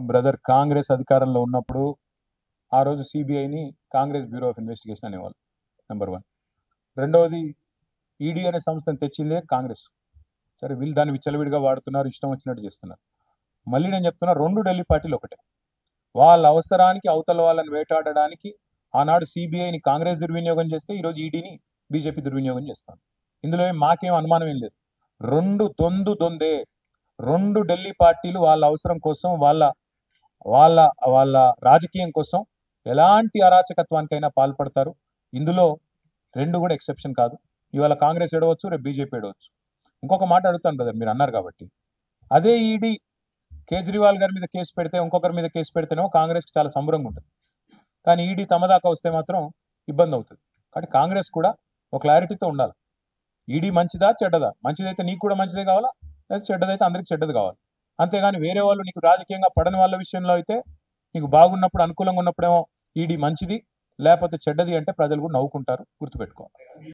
Brother Congress అధికారంలో ఉన్నప్పుడు ఆ రోజు సిబిఐని కాంగ్రెస్ బ్యూరో ఆఫ్ ఇన్వెస్టిగేషన్ అనేవాళ్ళు. నెంబర్ 1. రెండవది ఈడీ అనే సంస్థను తెచ్చిందే కాంగ్రెస్. సరే వీళ్ళు దాన్ని విచ్చలవిడిగా వాడుతున్నారు, ఇష్టం వచ్చినట్టు చేస్తున్నారు. మళ్ళీ నేను చెప్తున్నా, 2 ఢిల్లీ పార్టీలు ఒకటే. వాళ్ళ అవసరానికి అవతల వాళ్ళని వేటాడడానికి ఆనాడు సిబిఐని కాంగ్రెస్ దుర్వినియోగం చేస్తే ఈరోజు ఈడీని బీజేపీ దుర్వినియోగం చేస్తాను. ఇందులో మాకేం అనుమానం ఏం లేదు. 2 దొందే. 2 ఢిల్లీ పార్టీలు వాళ్ళ అవసరం కోసం, వాళ్ళ వాళ్ళ వాళ్ళ రాజకీయం కోసం ఎలాంటి అరాచకత్వానికైనా పాల్పడతారు. ఇందులో 2 కూడా ఎక్సెప్షన్ కాదు. ఇవాళ కాంగ్రెస్ ఏడవచ్చు, రేపు బీజేపీ ఏడవచ్చు. ఇంకొక మాట అడుగుతాను బ్రదర్, మీరు అన్నారు కాబట్టి. అదే ఈడీ కేజ్రీవాల్ గారి మీద కేసు పెడితే, ఇంకొకరి మీద కేసు పెడితేనేమో కాంగ్రెస్కి చాలా సంబరంగా ఉంటుంది. కానీ ఈడీ తమ దాకా వస్తే మాత్రం ఇబ్బంది అవుతుంది. కాబట్టి కాంగ్రెస్ కూడా ఒక క్లారిటీతో ఉండాలి. ఈడీ మంచిదా చెడ్డదా? మంచిదైతే నీకు కూడా మంచిదే కావాలా, లేదా చెడ్డదైతే అందరికి చెడ్డది కావాలి. అంతేగాని వేరే వాళ్ళు నీకు రాజకీయంగా పడని వాళ్ళ విషయంలో అయితే నీకు బాగున్నప్పుడు, అనుకూలంగా ఉన్నప్పుడేమో ఈడీ మంచిది, లేకపోతే చెడ్డది అంటే ప్రజలు కూడా నవ్వుకుంటారు. గుర్తుపెట్టుకో.